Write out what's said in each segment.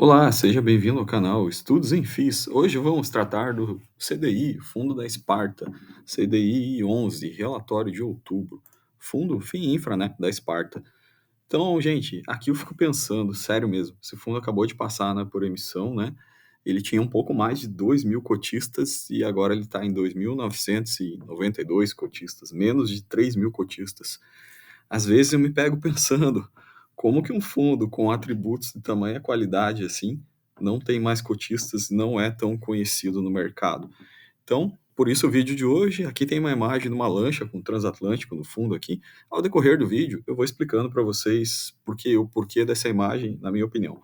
Olá, seja bem-vindo ao canal Estudos em FIIs. Hoje vamos tratar do CDI, Fundo da Esparta, CDI 11, relatório de outubro, Fundo FIINFRA, né, da Esparta. Então, gente, aqui eu fico pensando, sério mesmo, esse fundo acabou de passar, né, por emissão, né? Ele tinha um pouco mais de 2.000 cotistas e agora ele está em 2.992 cotistas, menos de 3.000 cotistas. Às vezes eu me pego pensando, como que um fundo com atributos de tamanha qualidade assim não tem mais cotistas, não é tão conhecido no mercado? Então, por isso o vídeo de hoje, aqui tem uma imagem de uma lancha com transatlântico no fundo aqui. Ao decorrer do vídeo, eu vou explicando para vocês o porquê dessa imagem, na minha opinião.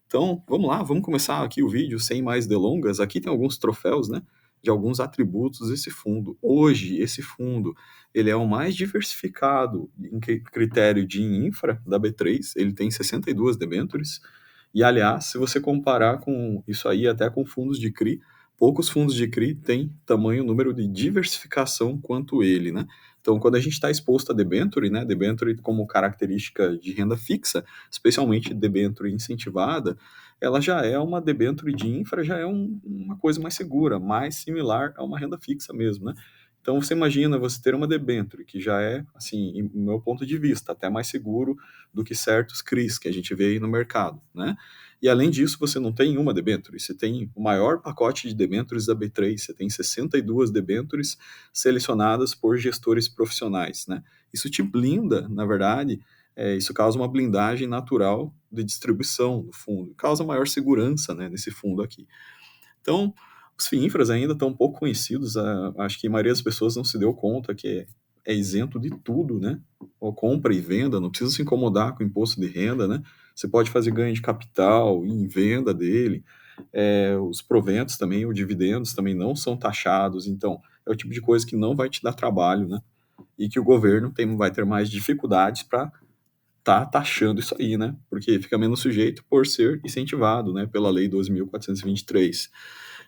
Então, vamos lá, vamos começar aqui o vídeo sem mais delongas. Aqui tem alguns troféus, né, de alguns atributos desse fundo. Hoje, esse fundo, ele é o mais diversificado em critério de infra da B3, ele tem 62 debêntures, e aliás, se você comparar com isso aí até com fundos de CRI, poucos fundos de CRI têm tamanho número de diversificação quanto ele, né? Então, quando a gente está exposto a debenture, né, debenture como característica de renda fixa, especialmente debenture incentivada, ela já é uma debenture de infra, já é uma coisa mais segura, mais similar a uma renda fixa mesmo, né? Então você imagina você ter uma debenture que já é, assim, no meu ponto de vista, até mais seguro do que certos CRIs que a gente vê aí no mercado, né? E além disso, você não tem uma debenture, você tem o maior pacote de debentures da B3, você tem 62 debentures selecionadas por gestores profissionais, né? Isso te blinda, na verdade, isso causa uma blindagem natural de distribuição do fundo, causa maior segurança, né, nesse fundo aqui. Então, os FIINFRAs ainda estão pouco conhecidos, acho que a maioria das pessoas não se deu conta que é isento de tudo, né? Ou compra e venda, não precisa se incomodar com o imposto de renda, né? Você pode fazer ganho de capital em venda dele, os proventos também, os dividendos também não são taxados, então é o tipo de coisa que não vai te dar trabalho, né? E que o governo vai ter mais dificuldades para tá taxando isso aí, né? Porque fica menos sujeito por ser incentivado, né, pela Lei 12.423.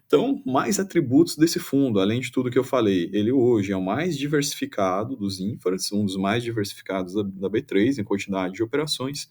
Então, mais atributos desse fundo, além de tudo que eu falei, ele hoje é o mais diversificado dos infras, um dos mais diversificados da B3 em quantidade de operações.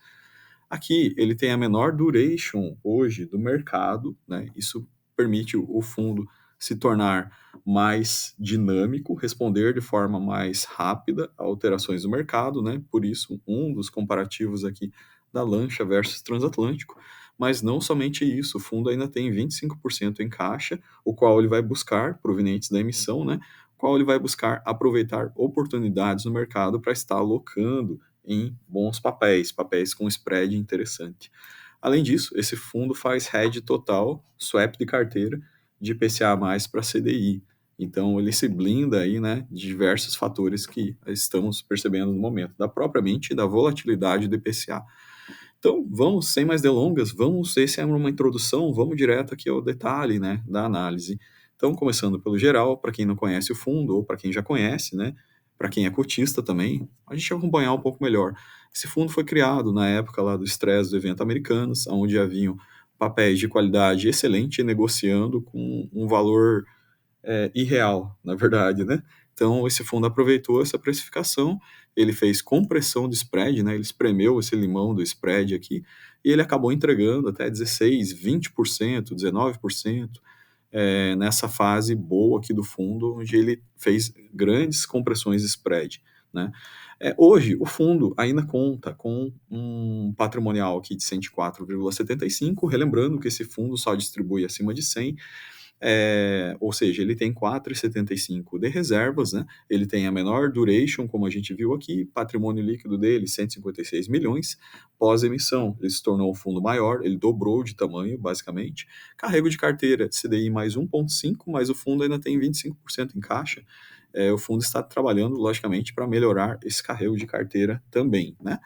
Aqui, ele tem a menor duration hoje do mercado, né? Isso permite o fundo se tornar mais dinâmico, responder de forma mais rápida a alterações do mercado, né? Por isso, um dos comparativos aqui da lancha versus transatlântico. Mas não somente isso, o fundo ainda tem 25% em caixa, o qual ele vai buscar, provenientes da emissão, né? O qual ele vai buscar aproveitar oportunidades no mercado para estar alocando em bons papéis, papéis com spread interessante. Além disso, esse fundo faz hedge total, swap de carteira, de IPCA mais para CDI. Então, ele se blinda aí, né, de diversos fatores que estamos percebendo no momento, da propriamente da volatilidade do IPCA. Então, vamos, sem mais delongas, esse é uma introdução, vamos direto aqui ao detalhe, né, da análise. Então, começando pelo geral, para quem não conhece o fundo, ou para quem já conhece, né, para quem é cotista também, a gente vai acompanhar um pouco melhor. Esse fundo foi criado na época lá do estresse do evento Americanas, onde haviam papéis de qualidade excelente negociando com um valor irreal, na verdade, né? Então, esse fundo aproveitou essa precificação, ele fez compressão de spread, né? Ele espremeu esse limão do spread aqui, e ele acabou entregando até 16, 20%, 19%, nessa fase boa aqui do fundo, onde ele fez grandes compressões de spread, né? Hoje, o fundo ainda conta com um patrimonial aqui de 104,75, relembrando que esse fundo só distribui acima de 100, ou seja, ele tem 4,75 de reservas, né? Ele tem a menor duration, como a gente viu aqui, patrimônio líquido dele, 156 milhões. Pós-emissão, ele se tornou um fundo maior, ele dobrou de tamanho, basicamente. Carrego de carteira, CDI mais 1,5, mas o fundo ainda tem 25% em caixa. O fundo está trabalhando, logicamente, para melhorar esse carrego de carteira também, né?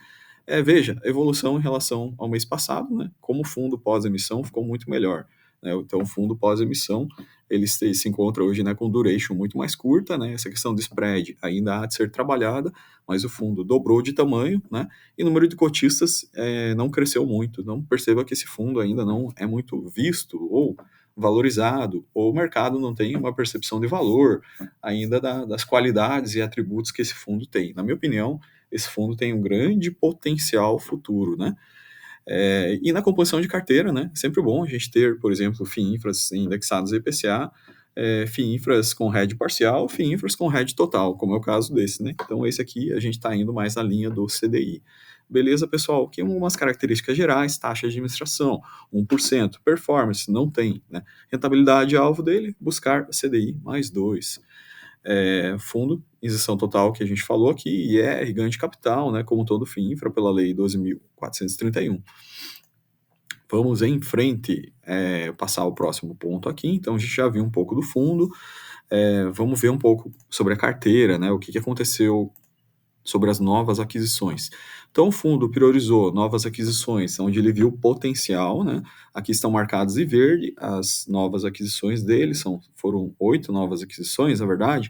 Veja, a evolução em relação ao mês passado, né? Como o fundo pós-emissão ficou muito melhor, né? Então, o fundo pós-emissão, ele se encontra hoje, né, com duration muito mais curta, né? Essa questão do spread ainda há de ser trabalhada, mas o fundo dobrou de tamanho, né? E o número de cotistas não cresceu muito. Não perceba que esse fundo ainda não é muito visto ou valorizado, ou o mercado não tem uma percepção de valor ainda das qualidades e atributos que esse fundo tem. Na minha opinião, esse fundo tem um grande potencial futuro, né? E na composição de carteira, né, é sempre bom a gente ter, por exemplo, FIINFRAs indexados a IPCA, FIINFRAs com hedge parcial, FIINFRAs com hedge total, como é o caso desse, né? Então, esse aqui a gente está indo mais na linha do CDI. Beleza, pessoal? Aqui umas características gerais, taxa de administração, 1%, performance, não tem, né? Rentabilidade alvo dele, buscar CDI mais 2. Fundo, isenção total que a gente falou aqui, IR, ganho de capital, né, como todo FIINFRA, pela Lei 12.431. Vamos em frente, passar o próximo ponto aqui. Então, a gente já viu um pouco do fundo, vamos ver um pouco sobre a carteira, né, o que aconteceu sobre as novas aquisições. Então, o fundo priorizou novas aquisições, onde ele viu potencial, né? Aqui estão marcadas em verde as novas aquisições dele, foram 8 novas aquisições, na verdade,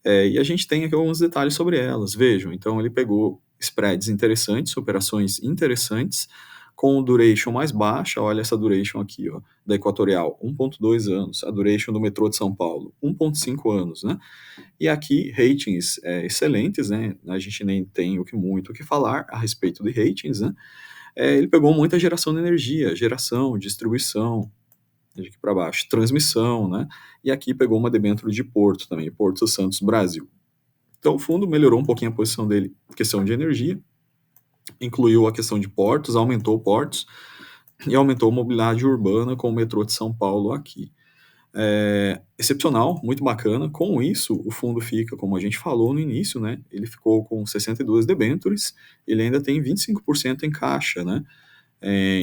e a gente tem aqui alguns detalhes sobre elas. Vejam, então ele pegou spreads interessantes, operações interessantes, com duration mais baixa. Olha essa duration aqui, ó, da Equatorial, 1,2 anos. A duration do metrô de São Paulo, 1,5 anos, né? E aqui, ratings excelentes, né? A gente nem tem muito o que falar a respeito de ratings, né? Ele pegou muita geração de energia, geração, distribuição, de aqui para baixo, transmissão, né? E aqui pegou uma debênture de Porto também, Porto Santos, Brasil. Então o fundo melhorou um pouquinho a posição dele em questão de energia, incluiu a questão de portos, aumentou portos e aumentou a mobilidade urbana com o metrô de São Paulo aqui. Excepcional, muito bacana. Com isso, o fundo fica, como a gente falou no início, né? Ele ficou com 62 debêntures, ele ainda tem 25% em caixa, né?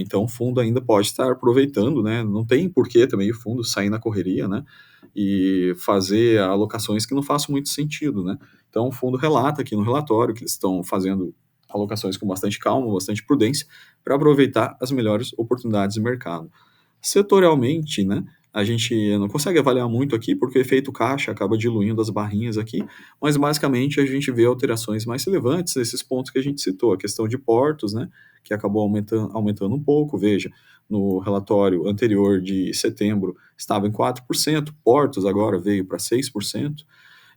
Então o fundo ainda pode estar aproveitando, né? Não tem porquê também o fundo sair na correria, né? E fazer alocações que não façam muito sentido, né? Então o fundo relata aqui no relatório que eles estão fazendo alocações com bastante calma, bastante prudência, para aproveitar as melhores oportunidades de mercado. Setorialmente, né? A gente não consegue avaliar muito aqui, porque o efeito caixa acaba diluindo as barrinhas aqui, mas basicamente a gente vê alterações mais relevantes nesses pontos que a gente citou, a questão de portos, né? Que acabou aumentando um pouco. Veja, no relatório anterior de setembro estava em 4%, portos agora veio para 6%,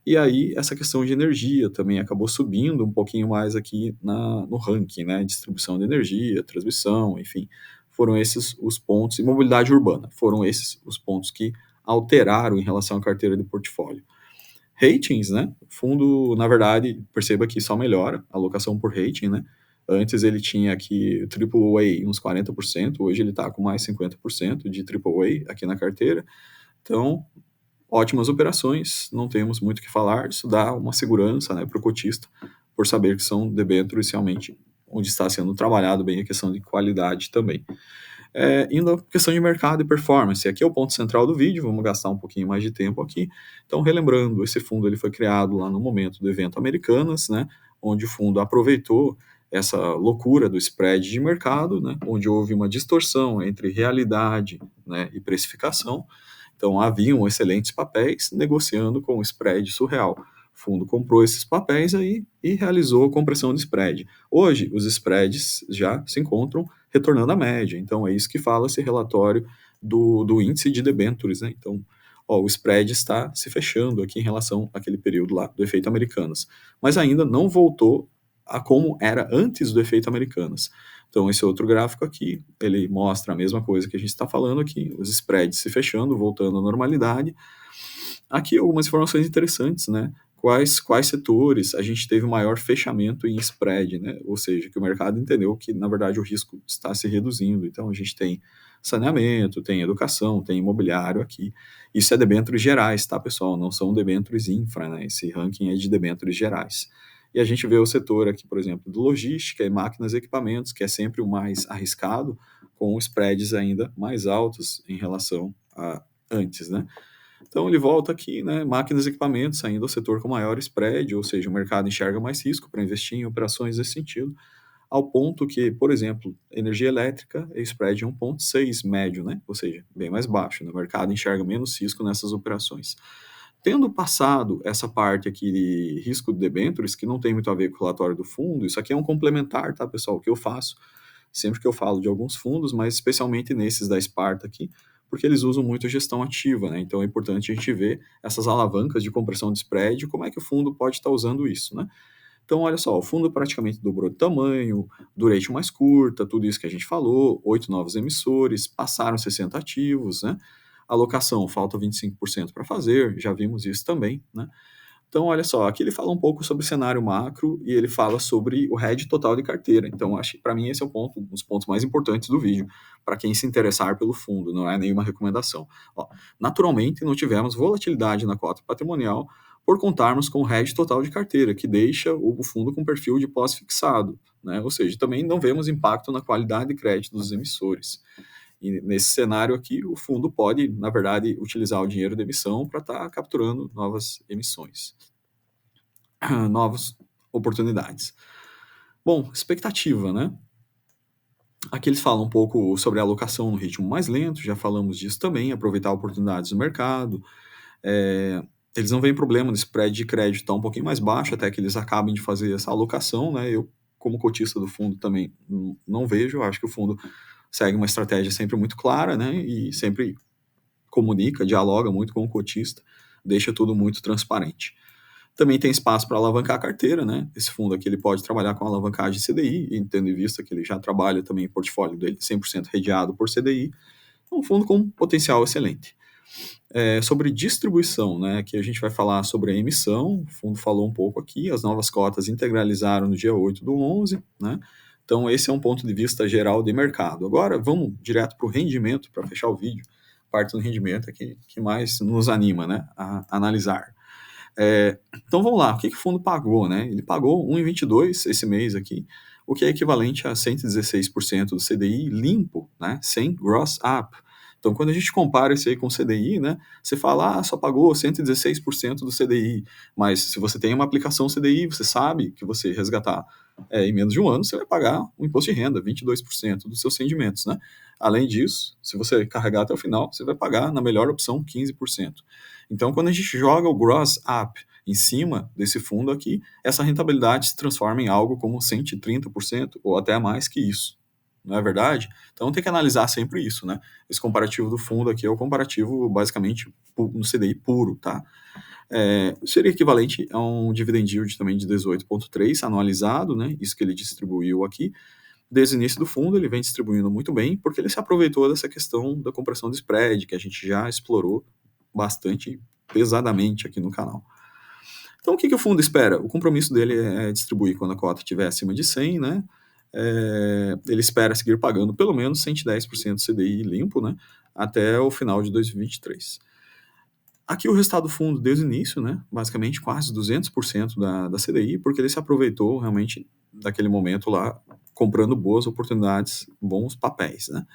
e aí essa questão de energia também acabou subindo um pouquinho mais aqui no ranking, né? Distribuição de energia, transmissão, enfim, foram esses os pontos, e mobilidade urbana, foram esses os pontos que alteraram em relação à carteira de portfólio. Ratings, né? O fundo, na verdade, perceba que só melhora a alocação por rating, né? Antes ele tinha aqui AAA uns 40%, hoje ele está com mais 50% de AAA aqui na carteira. Então, ótimas operações, não temos muito o que falar, isso dá uma segurança, né, para o cotista, por saber que são debêntures realmente onde está sendo trabalhado bem a questão de qualidade também. Indo à questão de mercado e performance, aqui é o ponto central do vídeo, vamos gastar um pouquinho mais de tempo aqui. Então, relembrando, esse fundo ele foi criado lá no momento do evento Americanas, né, onde o fundo aproveitou essa loucura do spread de mercado, né, onde houve uma distorção entre realidade, né, e precificação. Então, haviam excelentes papéis negociando com spread surreal. O fundo comprou esses papéis aí e realizou a compressão de spread. Hoje, os spreads já se encontram retornando à média. Então, é isso que fala esse relatório do índice de debêntures, né? Então, o spread está se fechando aqui em relação àquele período lá do efeito Americanas, mas ainda não voltou a como era antes do efeito Americanas. Então, esse outro gráfico aqui, ele mostra a mesma coisa que a gente está falando aqui, os spreads se fechando, voltando à normalidade. Aqui algumas informações interessantes, né? Quais setores a gente teve maior fechamento em spread, né? Ou seja, que o mercado entendeu que, na verdade, o risco está se reduzindo. Então, a gente tem saneamento, tem educação, tem imobiliário aqui. Isso é debêntures gerais, tá, pessoal? Não são debêntures infra, né? Esse ranking é de debêntures gerais. E a gente vê o setor aqui, por exemplo, de logística e máquinas e equipamentos, que é sempre o mais arriscado, com spreads ainda mais altos em relação a antes, né? Então ele volta aqui, né? Máquinas e equipamentos, ainda o setor com maior spread, ou seja, o mercado enxerga mais risco para investir em operações desse sentido, ao ponto que, por exemplo, energia elétrica, o spread é 1,6 médio, né? Ou seja, bem mais baixo, né? O mercado enxerga menos risco nessas operações. Tendo passado essa parte aqui de risco de debêntures, que não tem muito a ver com o relatório do fundo, isso aqui é um complementar, tá, pessoal, que eu faço sempre que eu falo de alguns fundos, mas especialmente nesses da Sparta aqui, porque eles usam muito gestão ativa, né? Então é importante a gente ver essas alavancas de compressão de spread e como é que o fundo pode estar usando isso, né? Então, olha só, o fundo praticamente dobrou de tamanho, duration mais curta, tudo isso que a gente falou, 8 novos emissores, passaram 60 ativos, né? Alocação, falta 25% para fazer, já vimos isso também, né? Então, olha só, aqui ele fala um pouco sobre o cenário macro e ele fala sobre o hedge total de carteira. Então, acho que para mim esse é um dos pontos mais importantes do vídeo, para quem se interessar pelo fundo, não é nenhuma recomendação. Ó, naturalmente, não tivemos volatilidade na cota patrimonial por contarmos com o hedge total de carteira, que deixa o fundo com perfil de pós-fixado, né? Ou seja, também não vemos impacto na qualidade de crédito dos emissores. E nesse cenário aqui, o fundo pode, na verdade, utilizar o dinheiro da emissão para estar capturando novas emissões, novas oportunidades. Bom, expectativa, né? Aqui eles falam um pouco sobre a alocação no ritmo mais lento, já falamos disso também, aproveitar oportunidades do mercado. Eles não veem problema no spread de crédito estar um pouquinho mais baixo, até que eles acabem de fazer essa alocação, né? Eu, como cotista do fundo, também não vejo, acho que o fundo segue uma estratégia sempre muito clara, né? E sempre comunica, dialoga muito com o cotista, deixa tudo muito transparente. Também tem espaço para alavancar a carteira, né? Esse fundo aqui ele pode trabalhar com alavancagem CDI, e tendo em vista que ele já trabalha também em portfólio dele 100% redeado por CDI, é um fundo com potencial excelente. Sobre distribuição, né? Aqui a gente vai falar sobre a emissão, o fundo falou um pouco aqui, as novas cotas integralizaram no dia 8/11, né? Então esse é um ponto de vista geral de mercado. Agora vamos direto para o rendimento, para fechar o vídeo. Parte do rendimento é que mais nos anima, né, a analisar. Então vamos lá, o que o fundo pagou, né? Ele pagou 1,22 esse mês aqui, o que é equivalente a 116% do CDI limpo, né? Sem gross up. Então, quando a gente compara isso aí com o CDI, né? Você fala, só pagou 116% do CDI. Mas se você tem uma aplicação CDI, você sabe que você resgatar em menos de um ano, você vai pagar um imposto de renda, 22% dos seus rendimentos, né? Além disso, se você carregar até o final, você vai pagar, na melhor opção, 15%. Então, quando a gente joga o gross up em cima desse fundo aqui, essa rentabilidade se transforma em algo como 130% ou até mais que isso. Não é verdade? Então tem que analisar sempre isso, né? Esse comparativo do fundo aqui é o comparativo basicamente no CDI puro, tá? Seria equivalente a um dividend yield também de 18,3 anualizado, né? Isso que ele distribuiu aqui. Desde o início do fundo, ele vem distribuindo muito bem, porque ele se aproveitou dessa questão da compressão de spread, que a gente já explorou bastante pesadamente aqui no canal. Então, o que o fundo espera? O compromisso dele é distribuir quando a cota estiver acima de 100, né? Ele espera seguir pagando pelo menos 110% CDI limpo, né? Até o final de 2023. Aqui o resultado do fundo desde o início, né? Basicamente quase 200% da CDI, porque ele se aproveitou realmente daquele momento lá, comprando boas oportunidades, bons papéis, né?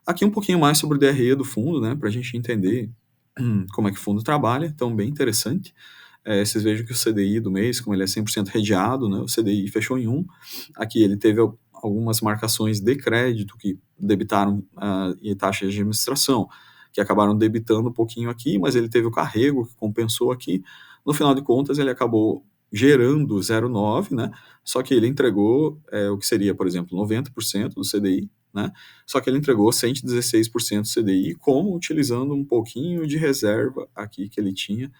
Aqui um pouquinho mais sobre o DRE do fundo, né? Para a gente entender como é que o fundo trabalha, então bem interessante. Vocês vejam que o CDI do mês, como ele é 100% redeado, né, o CDI fechou em 1. Aqui ele teve algumas marcações de crédito que debitaram e taxa de administração, que acabaram debitando um pouquinho aqui, mas ele teve o carrego que compensou aqui. No final de contas, ele acabou gerando 0,9, né? Só que ele entregou o que seria, por exemplo, 90% do CDI, né? Só que ele entregou 116% do CDI, como utilizando um pouquinho de reserva aqui que ele tinha.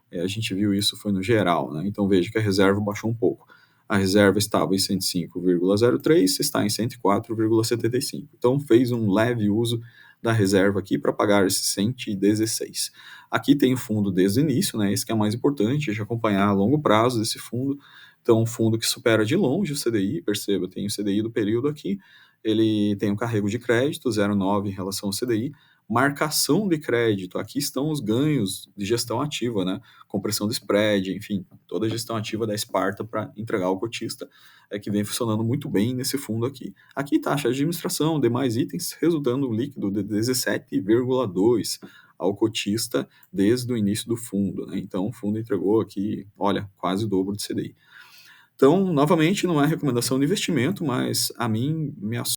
A gente viu isso foi no geral, né? Então veja que a reserva baixou um pouco. A reserva estava em 105,03, está em 104,75. Então fez um leve uso da reserva aqui para pagar esses 116. Aqui tem o fundo desde o início, né? Esse que é mais importante, de acompanhar a longo prazo desse fundo. Então, um fundo que supera de longe o CDI, perceba, tem o CDI do período aqui, ele tem um carrego de crédito, 0,9 em relação ao CDI, marcação de crédito, aqui estão os ganhos de gestão ativa, né? Compressão de spread, enfim, toda a gestão ativa da Sparta para entregar ao cotista que vem funcionando muito bem nesse fundo aqui. Aqui taxa de administração, demais itens, resultando um líquido de 17,2 ao cotista desde o início do fundo, né? Então o fundo entregou aqui, olha, quase o dobro de CDI. Então, novamente, não é recomendação de investimento, mas a mim me assusta